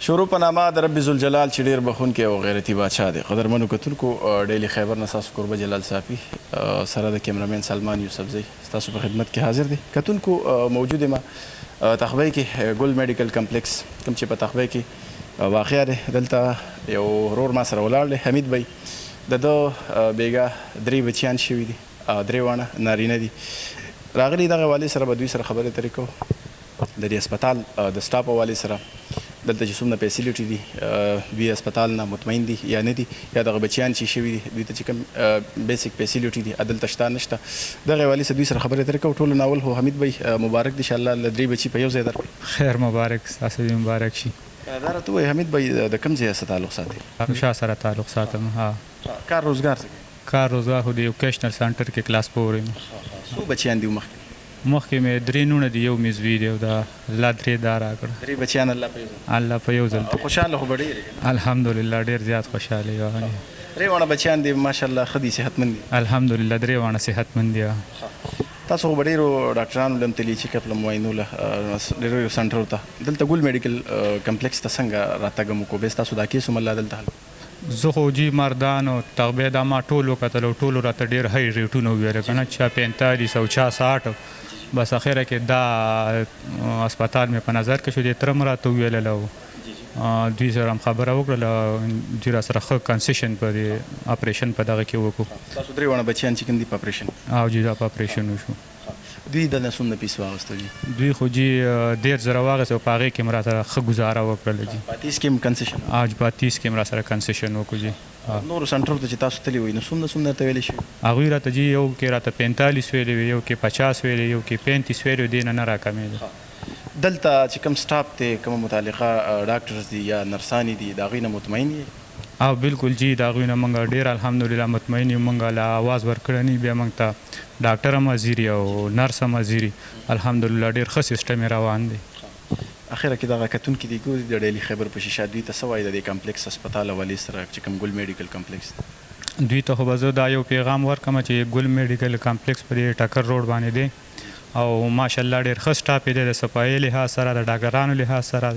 شروع په نامه د رب ذوالجلال چې ډېر بخونکی او غیرتي بادشاه دی. قدرمنو کتونکو ډیلی خیبر نه ستاسو کوربه جلال صافي سره د کیمرامین سلمان یوسفزی ستاسو په خدمت کې حاضر دی. کتونکو موجود یم تخبی کې ګل میډیکل کمپلیکس کوم چې په تخبی کې واقع دی. دلته یو ورور ما سره ولاړ دی حمید بی. د ده بیګا 3 بچیان شوي دي، 3 واړه نارینه دي. راغلي دغه حوالې سره به دوی سره خبرې اترې کوو د دې هسپتال د سټاف حوالې سره. دلته چې څومره فیسیلیټي دي دوی هسپتال نه مطمئن دي یا نه دي، یا دغه بچیان چې شوي دي دوی ته چې کوم بیسیک فیسیلیټي دي دلته شته نشته. دغه حوالې سره دوی سره خبرې اترې کوو. ټولو ناول هو حمید بی مبارک دي انشاءالله له 3 بچي په یو ځای درکړو. خیر مبارک، ستاسو مبارک شي. دا راته ووایه حمید بی د کوم ځای سره تعلق ساتي؟ شاه سره تعلق ساتم. ها کار روزګار څه؟ کار روزګار خو د ایوکیشنل سنټر کې کلاس 4 یم. څو بچیان دي مخکې؟ مخکې مې 3 نونه دي، یو مې زوی دی او دا الله 3 دا راکړه. 3 بچیان الله په یو ځل. خوشحاله خو به ډېر؟ الحمدلله ډېر زیات خوشحاله یو. 3 واړه بچیان دي ماشاءالله ښه دي، صحتمند دي الحمدلله. 3 واړه صحتمند دي. تاسو خو به ډېرو ډاکټرانو لم تللي چې کپ له معاینو له ډېرو سنټرو ته دلته ګل میډیکل کمپلیکس ته څنګه راتګ مو کو؟ بس تاسو دا کیس هم الله دلته حل؟ زه خو جي مردان او تغبې دا ما ټول وکتل او ټولو راته ډېر هی ریټونه وویل که نه، چا 45 او چا 60. بس اخره کې دا هسپتال مې په نظر کې شو. د تره م راته وویلل او دوی سره هم خبره وکړله، دوی را سره ښه کنسیشن په دې اپریشن په دغه کې وکړو. تاسو 3 واړه بچیان چې کوم دي په اپریشن؟ او جي دا په اپریشن وشو. دوی دلته څومره پیس واغوسته دي؟ دوی خو جي 1,000 واغېست او په هغې کې م را سره ښه ګزاره وکړله جي. په 30 کې هم کنسیشن؟ په 30 کې م را سره کنسیشن وکړو جي. نورو سنټرو ته چې تاسو تللي وئ نو څومره درته ویلې شوي؟ هغوی راته جي یو کې راته 45 ویلې وي، یو کې 50 ویلې، یو کې 35 ویلې، دې نه راکمېده. دلته چې کوم سټاف دی کومه متعلقه ډاکټرز دي یا نرسانې دي د هغوی نه مطمئن یې؟ او بالکل جي د هغوی نه موږ ډېر الحمدلله مطمئن یو. موږ له اواز ورکړنی بیا موږ ته ډاکټر هم حاضر او نرس هم حاضر. الحمدلله ډېر ښه سیسټم یې روان دی. اخره کې دغه کتونکي دي ګوري د ډیلی خیبر په شیشه دوی ته څه وایي د دې کمپلیکس هسپتال حوالې سره چې کوم ګل میډیکل کمپلیکس دوی ته خو به زه دا یو پیغام ورکړم چې ګل میډیکل کمپلیکس په دې ټکر روډ باندې دی او ماشاءالله ډېر ښه سټاف یې دی، د صفایي لحاظ سره، د ډاکټرانو لحاظ سره،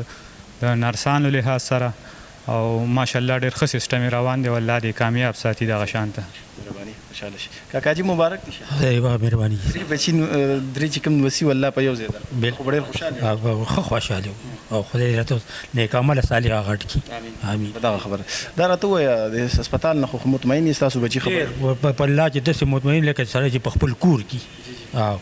د نرسانو لحاظ سره، او ماشاءالله ډېر ښه سیسټم یې روان دی. والله دې کامیاب ساتي دغه شان ته. مهرباني خوشحاله شي. کاکا جي مبارک دي. خدای مهرباني. 3 بچي 3 چې کوم وسی والله په یو ځای ده. بالکل ډېر خوشاله ښه خوشاله او خدای راته نیک عمل صالح غټ کی. امين. دا خبره دا راته وایه د هسپتال نه خو مطمئن یې تاسو بچي خبر په الله چې داسې مطمئن لکه سره چې په خپل کور کی او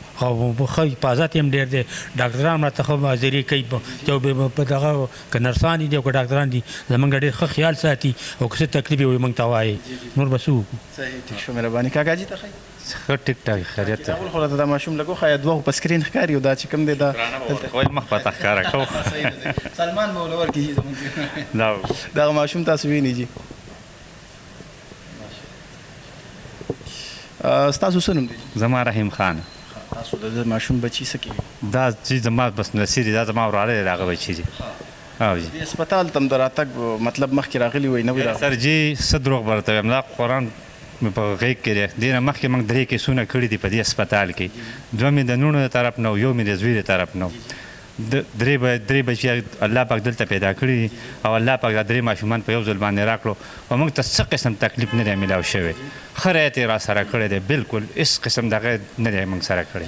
ښه حفاظت هم ډېر دی. ډاکټران راته ښه حاضري کوي چې په دغه که نرسان دي او که ډاکټران دي زموږ ډېر ښه خیال ساتي او که څه تکلیف وي موږ ته وایي. نور به څه وکړو؟ صحیح ټیک شو. مهرباني. کاکا جي ته ښه ښه ټیک ټاک خیریت دی. خو راته دا ماشوم لږ وښایه 2 په سکرین ښکاري او دا چې کوم دی دا ویل مخ په ته ښکاره کوو. سلمان به ولور کېږي زموږ دغه ماشوم تاسو ویني جي. ستاسو څه نوم دی؟ زما رحیم خان. تاسو د ماشوم بچي څه کوي؟ دا چې زما بس نصیر دی، دا زما وراره دی، د هغه بچي دي. او جي د هسپتال ته د راتګ مطلب مخکې راغلي وای نه وي راغلي؟ سر جي څه دروغ به درته وایم، دا قرآن مې په غېږ کې دی. دې نه مخکې موږ 3 کیسونه کړي دي په دې هسپتال کې. 2 مې د نونو د طرف نه او 1 مې د زوی د طرف نه. 3 بچي الله پاک دلته پیدا کړي دي او الله پاک دا 3 ماشومان په یو ځل باندې راکړو او موږ ته څه قسم تکلیف نه دی میلاو شوی. ښه رعایت یې را سره کړی دی، بالکل هېڅ قسم دغه نه دی موږ سره کړی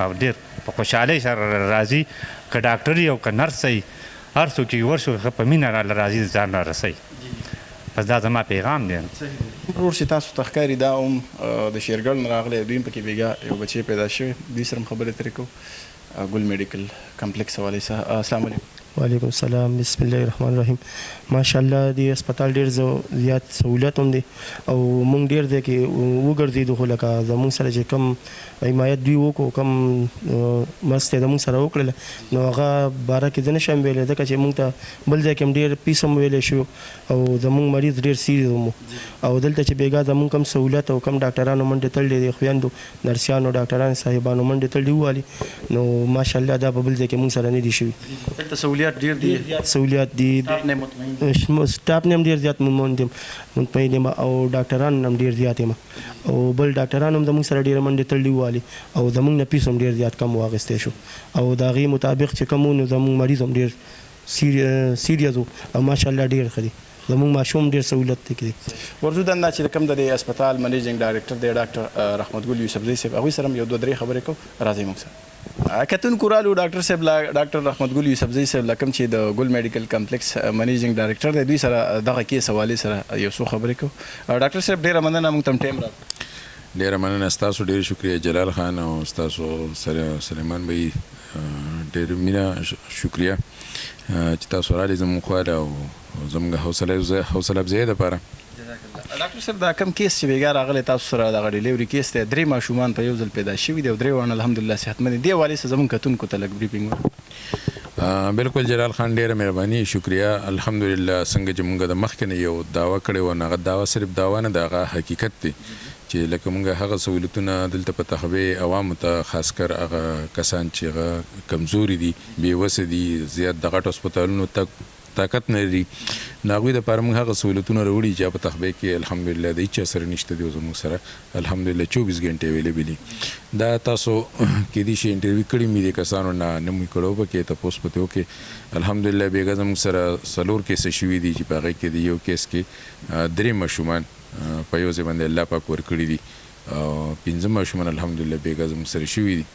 او ډېر په خوشحالۍ سره راځي. که ډاکټر یي او که نرس یي هر څوک چې ورشو ښه په مینه راله راځي ځان را رسوي. بس دا زما پیغام دی. ورور چې تاسو ته ښکاري دا هم د شیرګل نه راغلی، دوی هم پکې بېګا یو بچی پیدا شوی، دوی سره هم خبرې اترې کوو ګل میډیکل کمپلیکس حوالې سره. السلام علیکم. وعلیکم السلام. بسم الله الرحمن الرحیم. ماشاءالله دی هسپتال ډېر زیات سہولت هم دی او مونږ ډېر دی کې وګرځېدو خو لکه زموږ سره چې کم حمایت دوی وکړو کم مرستې د مونږ سره وکړله نو هغه باره کې زه نه شم ویلی ځکه چې مونږ ته بل ځای کې هم ډېر پیس هم ویلی شو او زموږ مریض ډېر سیریز هم او دلته چې بېګا زموږ کم سہولت او کم ډاکټرانو منډې تړلې دي، خویندو نرسیانو ډاکټرانو صاحبانو منډې تړلې ووالي نو ماشاءالله دا په بل ځای کې مونږ سره نه دي شوي. دلته سہولیات ډېر دي، سہولیات دي، سټاف نه هم ډېر زیات مطمئن یم او ډاکټران هم ډېر زیات یم او بل ډاکټران هم زموږ سره ډېره منډې تړلې ووالي او زموږ نه پیس هم ډېر زیات کم واخیستی شو او د هغې مطابق چې کم و نو زموږ مریض هم ډېر سیریز او ماشاءالله ډیر ښه دي زموږ ماشوم ډیر سہولت دی کړي ورزودن دا چې کوم د هسپتال منیجینګ ډایریکټر دی ډاکټر رحمت ګل یوسفزی صاحب هغوی سره یو دوه درې خبرې کوو راځئ موږ سره کتونکو رالو ډاکټر صاحب ډاکټر رحمت ګل یوسفزی صاحب کوم چې د ګل میډیکل کمپلیکس منیجینګ ډایریکټر دی دوی سره دغه کیس حوالې سره یو څو خبرې کوو ډاکټر صاحب ډیره مننه موږ ته ټایم راکړو ډیره مننه ستاسو ډیر شکریه جلال خان او ستاسو سره سلیمان بھائی ډیر مینه شکریه چې تاسو راځي زموږ خواله او زموږ حوصله افزایي دپاره ډاکټر صاحب دا کوم کیس چې بیګا راغلی تاسو سره دغه ډیلیوري کیس دی 3 ماشومان په یو ځل پیدا شوي دي او 3 وانه الحمدلله صحتمند دي حوالې سره زموږ کتونکو ته لږ بریفینګ وکړو بالکل جلال خان ډیره مهرباني شکریه الحمدلله څنګه چې موږ د مخکې نه یو دعوه کړې وه نو هغه دعوه صرف دعوه نه ده هغه حقیقت دی چې لکه موږ هغه سهولتونه دلته په تخبې عوامو ته خاص کر هغه کسان چې هغه کمزوري دي بېوسه دي زیات د غټو هسپتالونو طاقت نه لري نو هغوی دپاره موږ هغه سهولتونه راوړي چې په تخبې کې الحمدلله د هېچا سره نشته دي او زموږ سره الحمدلله 24 ګنټې اویلیبل دي دا تاسو کېدای شي انټرویو کړي مې دي کسانو نه مې کړو پکې تپوس پته وکړې الحمدلله بېګا زموږ سره 4 کیسه شوي دي چې په هغې کې د یو کیس کې 3 ماشومان په یو ځای باندې الله پاک ورکړي دي او 5 ماشومان الحمدلله بېګا زموږ سره شوي دي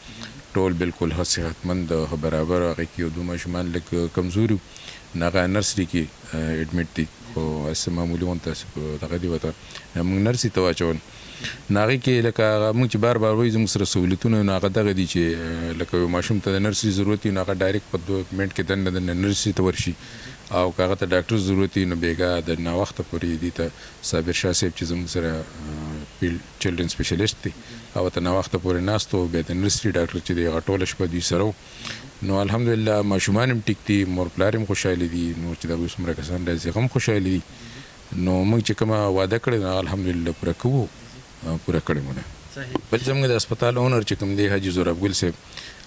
ټول بالکل ښه صحتمند برابر هغې کې یو 2 ماشومان لږ کمزوري نو هغه نرسري کې اډمیټ دي خو هسې معمولي غونته دغه دي ورته موږ نرسي ته واچول نو هغې کې لکه هغه موږ چې بار بار وایي زموږ سره سهولتونه نو هغه دغه دي چې لکه یو ماشوم ته د نرسي ضرورت وي نو هغه ډایرکټ په 2 منټ کې دننه نرسي ته ورشي او که هغه ته ډاکټر ضرورت وي نو بېګا د ناوخته پورې دي ته صابر شاه صاحب چې زموږ سره چلډرن سپیشلیسټ دی هغه ته ناوخته پورې ناست و بیا د نرسري ډاکټر چې دی هغه ټوله شپه دوی سره نو الحمدلله ماشومان هم ټیک دي مور پلار هم خوشحاله دي نو چې د هغوی څومره کسان راځي هغه هم خوشحاله دي نو موږ چې کومه واده کړې نو الحمدلله پوره کوو پوره کړې مو ده بل زموږ د هسپتال اونر چې کوم دی حاجي زوراب ګل صاحب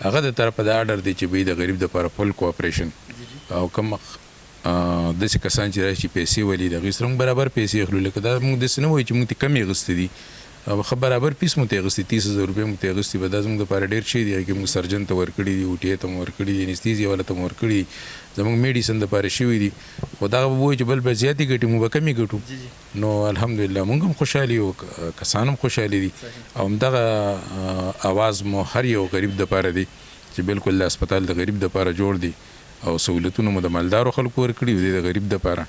هغه د طرفه د آرډر دی چې به د غریب دپاره فل کوآپریشن او کوم داسې کسان چې راشي پیسې ولي د هغوی سره موږ برابر پیسې اخلو لکه دا موږ داسې نه وایو چې موږ ته کمې اخیستې دي او ښه برابر پیس مو ته اخیستي 30,000 روپۍ مو ته اخیستي به دا زموږ دپاره ډېر شی دی هغې کې موږ سرجن ته ورکړي دي اوټۍ ته مو ورکړي دي انستیزیا والا ته مو ورکړي دي زموږ میډیسن دپاره شوي دي خو دغه به وایو چې بل به زیاتې ګټي موږ به کمې ګټو نو الحمدلله موږ هم خوشحالي یو کسان هم خوشحالي دي او همدغه اواز مو هر یو غریب دپاره دی چې بالکل د هسپتال د غریب دپاره جوړ دی او سهولتونه مو د مالدارو خلکو ورکړي دي د غریب دپاره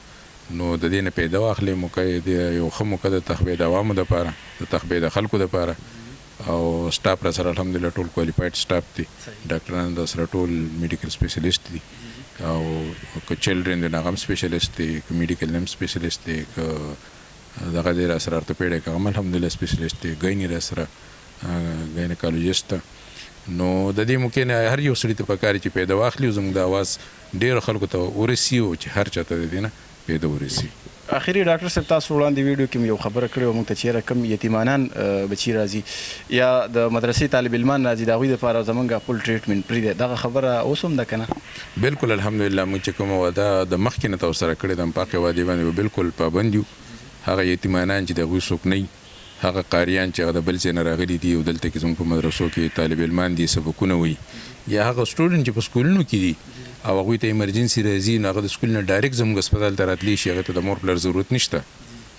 نو د دې نه پیدا واخلې موقع د یو ښه موقع د تخبې د عوامو دپاره د تخبې د خلکو دپاره او سټاف را سره الحمدلله ټول کوالیفاید سټاف دی ډاکټران در سره ټول میډیکل سپیشلیسټ دي او که چلډرن دی نو هغه هم سپیشلیسټ دی که میډیکل هم سپیشلیسټ دی که دغه دی را سره ارتوپیډک هغه هم الحمدلله سپیشلیسټ دی ګیني را سره ګینیکالوجسټ نو د دې موقع نه هر یو سړي ته پکار چې پیدا واخلي او زموږ د اواز ډېرو خلکو ته ورسي او چې هر چا ته د دې نه پیدا ورسي اخري ډاکټر صاحب تاسو وړاندې ویډیو کې یو خبره کړې وه موږ ته چېرې کوم یتیمانان بچي راځي یا د مدرسې طالب علمان راځي د هغوی دپاره زموږ فل ټریټمنټ پرې دی دغه خبره اوس هم ده که نه بالکل الحمدلله موږ چې کومه وعده د مخکې نه ته ورسره کړې ده پاکې وعدې باندې به بالکل پابند یو هغه یتیمانان چې د هغوی څوک نه هغه قاریان چې هغه د بل ځای نه راغلي دي او دلته کې زموږ په مدرسو کې طالب علمان دي سبقونه وایي یا هغه سټوډنټ چې په سکولونو کې دي او هغوی ته ایمرجنسي راځي نو هغه د سکول نه ډایرکټ زموږ هسپتال ته راتلی شي هغه ته د مور پلار ضرورت نشته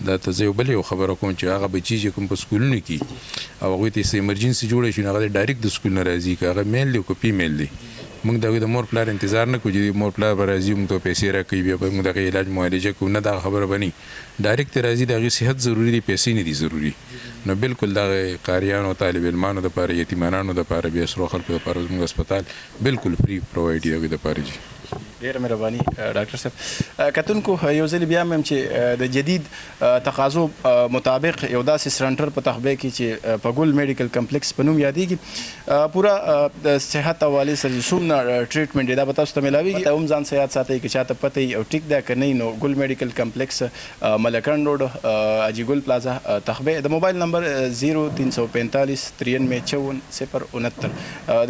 دا ته زه یو بل یو خبره کوم چې هغه بچي چې کوم په سکولونو کې او هغوی ته څه ایمرجنسي جوړه شي نو هغه ډایرکټ د سکول نه راځي که هغه میل دی او که فیمیل دی موږ د هغوی د مور پلار انتظار نه کوو چې مور پلار به راځي موږ ته پیسې راکوي بیا به موږ دغه علاج معالجه کوو نه دغه خبره به نه ډایرکټ راځي د هغې صحت ضروري دی پیسې نه دي ضروري نو بالکل دغه قاریانو طالب علمانو دپاره یتیمانانو دپاره بیا سرو خلکو دپاره زموږ هسپتال بالکل فری پرووایډ دی هغوی دپاره جي ډېره مهرباني ډاکټر صاحب کتونکو یو ځل بیا هم چې د جدید تقاضو مطابق یو داسې سرنټر په تخبې کې چې په ګل میډیکل کمپلیکس په نوم یادېږي پوره د صحت حوالې سره چې څومره ټریټمنټ دی دا به تاسو ته میلاویږي ته هم ځان څه یاد ساتئ که چاته پته وي او ټیک ده که نه نو ګل میډیکل کمپلیکس ملکن روډ اجي ګل پلازا تخبې د موبایل نمبر 0345 93 54 069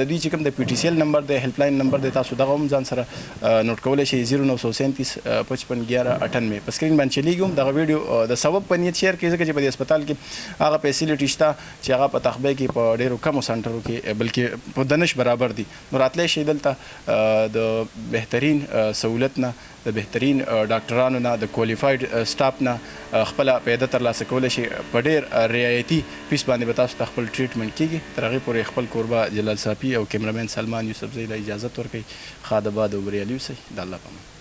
د دوی چې کوم د پی ټي سی ایل نمبر دی هیلپ لاین نمبر دی تاسو دغه هم ځان سره نوٹ کولی شئ 0937 55 11 98 په سکرین باندې چلیږي هم دغه ویډیو د ثواب په نیت شیر کړئ ځکه چې په دې هسپتال کې هغه فیسیلیټي شته چې هغه په تخبې کې په ډېرو کمو سنټرو کې بلکې په دنش برابر دي نو راتلی شئ دلته د بهترین سهولت نه د بهترین ډاکټرانو نه د کوالیفاید سټاف نه خپل پیدا ترلاسه کولی شي په ډېر رعایتي فیس باندې به تاسو ته خپل ټریټمنټ کیږي تر هغې پورې خپل کوربه جلال صافي او کیمرامین سلمان یوسفزی له اجازت ورکوي ښه د باد او بریالي اوسئ د الله په امان